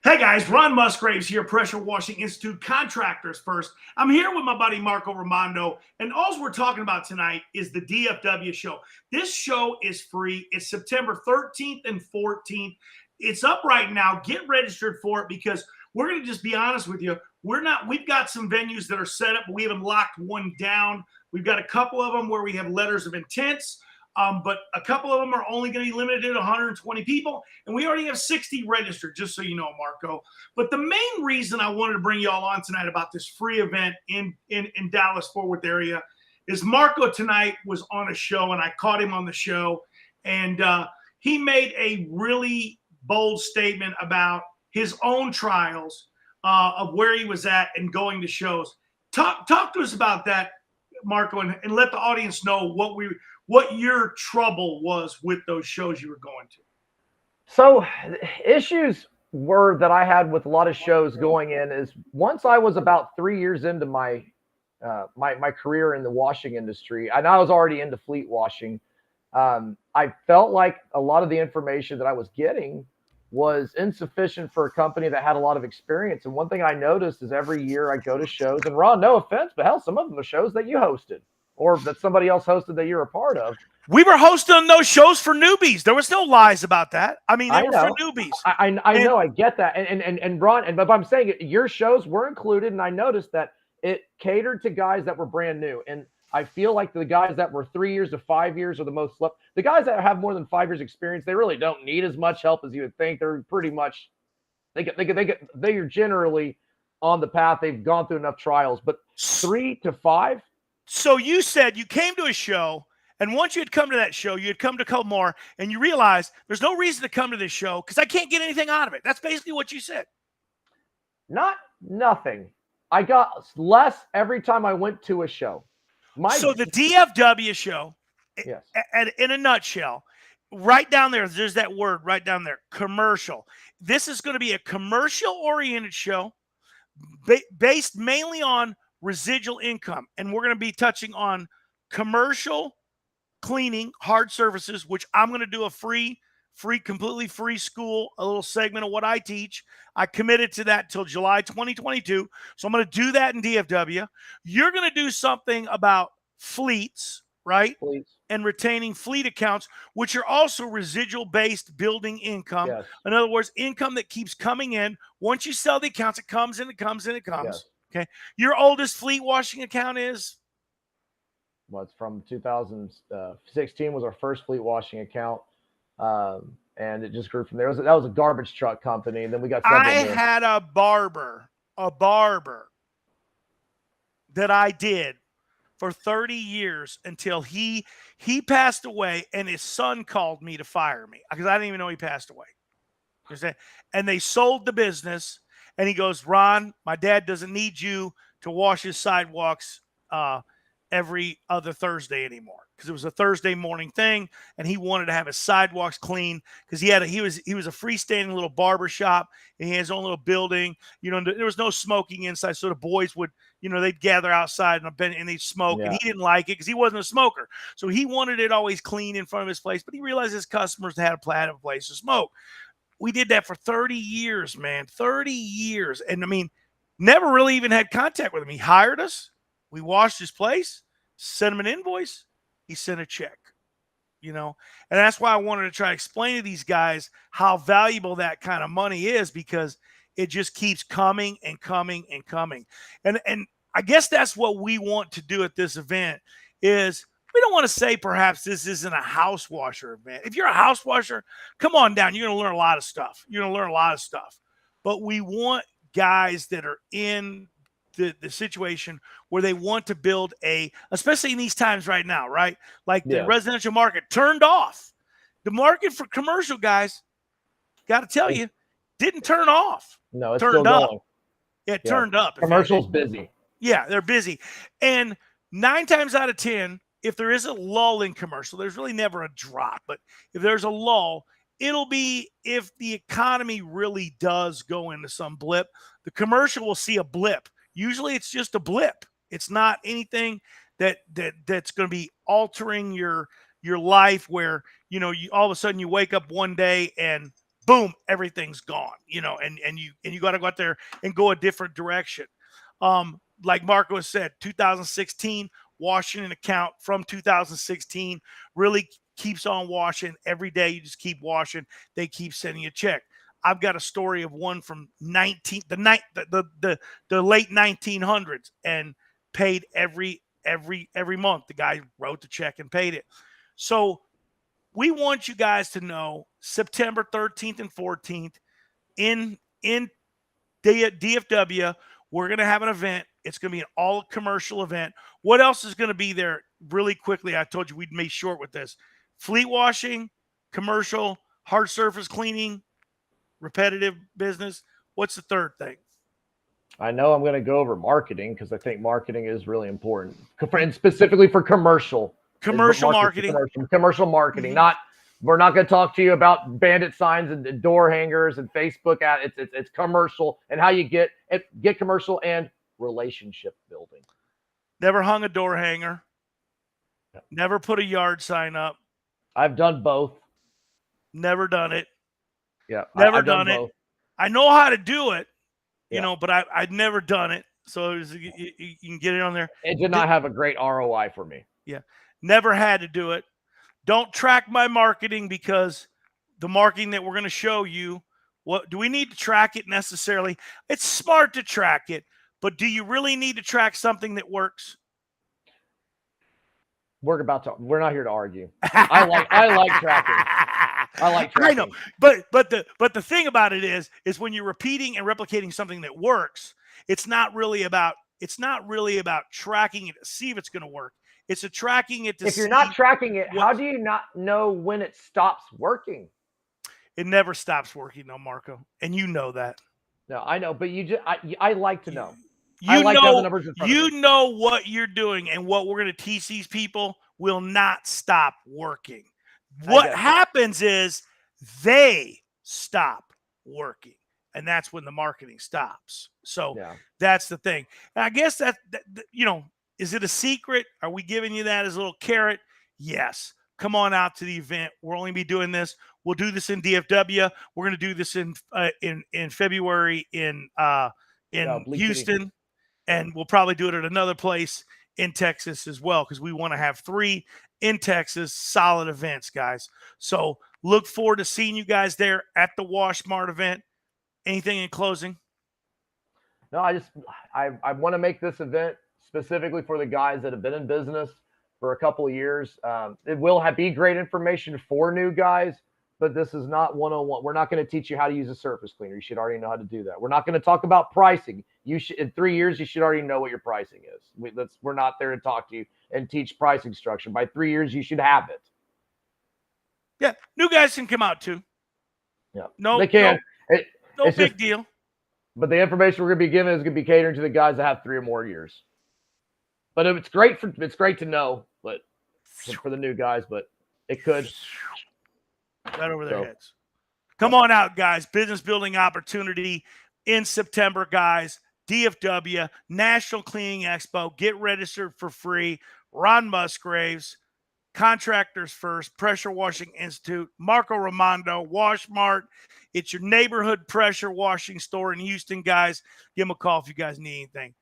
Hey guys, Ron Musgraves here, Pressure Washing Institute Contractors First. I'm here with my buddy Marco Ramondo, and all we're talking about tonight is the DFW show. This show is free. It's September 13th and 14th. It's up right now. Get registered for it because we're going to just be honest with you. We've got some venues that are set up, but we haven't locked one down. We've got a couple of them where we have letters of intents. But a couple of them are only going to be limited to 120 people, and we already have 60 registered, just so you know, Marco. But the main reason I wanted to bring you all on tonight about this free event in Dallas-Fort Worth area is Marco tonight was on a show, and I caught him on the show, and he made a really bold statement about his own trials of where he was at and going to shows. Talk to us about that, Marco, and let the audience know what your trouble was with those shows you were going to. So issues were that I had with a lot of shows going in is once I was about 3 years into my my career in the washing industry, and I was already into fleet washing, I felt like a lot of the information that I was getting was insufficient for a company that had a lot of experience. And one thing I noticed is every year I go to shows, and Ron, no offense, but hell, some of them are shows that you hosted or that somebody else hosted that you're a part of. We were hosting those shows for newbies. There was no lies about that. I mean, they were for newbies. I know, I get that. And Ron, but I'm saying your shows were included, and I noticed that it catered to guys that were brand new. And I feel like the guys that were 3 years to 5 years are the most slept. The guys that have more than 5 years experience, they really don't need as much help as you would think. They're pretty much they are generally on the path. They've gone through enough trials. But 3 to 5. So you said you came to a show, and once you had come to that show, you had come to a couple more, and you realized there's no reason to come to this show because I can't get anything out of it. That's basically what you said. Nothing. I got less every time I went to a show. So the DFW show, yes, in a nutshell, right down there's that word right down there, commercial. This is going to be a commercial-oriented show based mainly on residual income, and we're going to be touching on commercial cleaning, hard surfaces, which I'm going to do a completely free school, a little segment of what I teach. I committed to that till July 2022. So I'm going to do that in DFW. You're going to do something about fleets, right? Fleets. And retaining fleet accounts, which are also residual-based building income. Yes. In other words, income that keeps coming in. Once you sell the accounts, it comes and it comes and it comes. Yes. Okay. Your oldest fleet washing account is? Well, it's from 2016 was our first fleet washing account. And it just grew from there. That was a garbage truck company. And then we got I had a barber that I did for 30 years until he passed away, and his son called me to fire me because I didn't even know he passed away. And they sold the business, and he goes, Ron, my dad doesn't need you to wash his sidewalks every other Thursday anymore, because it was a Thursday morning thing, and he wanted to have his sidewalks clean because he was a freestanding little barber shop, and he had his own little building. You know, there was no smoking inside, so the boys would, they'd gather outside and they'd smoke, and he didn't like it because he wasn't a smoker. So he wanted it always clean in front of his place, but he realized his customers had a place to smoke. We did that for 30 years, man, 30 years. And I mean, never really even had contact with him. He hired us. We washed his place, sent him an invoice. He sent a check, and that's why I wanted to try to explain to these guys how valuable that kind of money is, because it just keeps coming and coming and coming. And I guess that's what we want to do at this event is we don't want to say perhaps this isn't a house washer event. If you're a house washer, come on down. You're going to learn a lot of stuff. But we want guys that are in the situation where they want to build especially in these times right now, right? Like the residential market turned off. The market for commercial guys, got to tell you, didn't turn off. No, it's turned still up. going. It turned up. Commercial's busy. Yeah, they're busy. And 9 times out of 10, if there is a lull in commercial, there's really never a drop. But if there's a lull, it'll be if the economy really does go into some blip. The commercial will see a blip. Usually it's just a blip. It's not anything that's going to be altering your life where, you all of a sudden you wake up one day and boom, everything's gone, and you got to go out there and go a different direction. Like Marco has said, 2016 Washington account from 2016 really keeps on washing every day. You just keep washing. They keep sending you a check. I've got a story of one from the late 1900s and paid every month. The guy wrote the check and paid it. So we want you guys to know September 13th and 14th in DFW, we're going to have an event. It's going to be an all commercial event. What else is going to be there really quickly? I told you we'd be short with this. Fleet washing, commercial, hard surface cleaning, repetitive business. What's the third thing? I know I'm going to go over marketing because I think marketing is really important, and specifically for commercial marketing. Commercial marketing. We're not going to talk to you about bandit signs and door hangers and Facebook ads. It's commercial and how you get commercial and relationship building. Never hung a door hanger. Never put a yard sign up. I've done both. Never done it. Yeah, never done it. Both. I know how to do it, but I'd never done it. So you can get it on there. It did not have a great ROI for me. Yeah, never had to do it. Don't track my marketing because the marketing that we're going to show you, what do we need to track it necessarily? It's smart to track it, but do you really need to track something that works? We're not here to argue. I like tracking. I like tracking. I know, but the thing about it is when you're repeating and replicating something that works, it's not really about tracking it to see if it's going to work. It's tracking it to if you're not tracking it, how do you not know when it stops working? It never stops working, though, Marco, and you know that. No, I know, but I like to know. You like know, the numbers in front of me. know what you're doing, and what we're going to teach these people will not stop working. What happens is they stop working, and that's when the marketing stops. So that's the thing. And I guess that is it a secret? Are we giving you that as a little carrot? Yes. Come on out to the event. We'll only be doing this. We'll do this in DFW. We're going to do this in February in Houston, and we'll probably do it at another place in Texas as well because we want to have 3 in Texas solid events, guys. So look forward to seeing you guys there at the WashMart event. Anything in closing? No, I want to make this event specifically for the guys that have been in business for a couple of years. It will be great information for new guys, but this is not 101. We're not going to teach you how to use a surface cleaner. You should already know how to do that. We're not going to talk about pricing. In 3 years, you should already know what your pricing is. We're not there to talk to you and teach pricing structure. By 3 years, you should have it. Yeah, new guys can come out too. Yeah, no, they can. No big deal. But the information we're going to be giving is going to be catering to the guys that have 3 or more years. But it's great to know, but for the new guys, but it could right over their heads. Come on out, guys. Business building opportunity in September, guys. DFW National Cleaning Expo. Get registered for free. Ron Musgraves, Contractors First, Pressure Washing Institute, Marco Raimondo, WashMart. It's your neighborhood pressure washing store in Houston, guys. Give them a call if you guys need anything.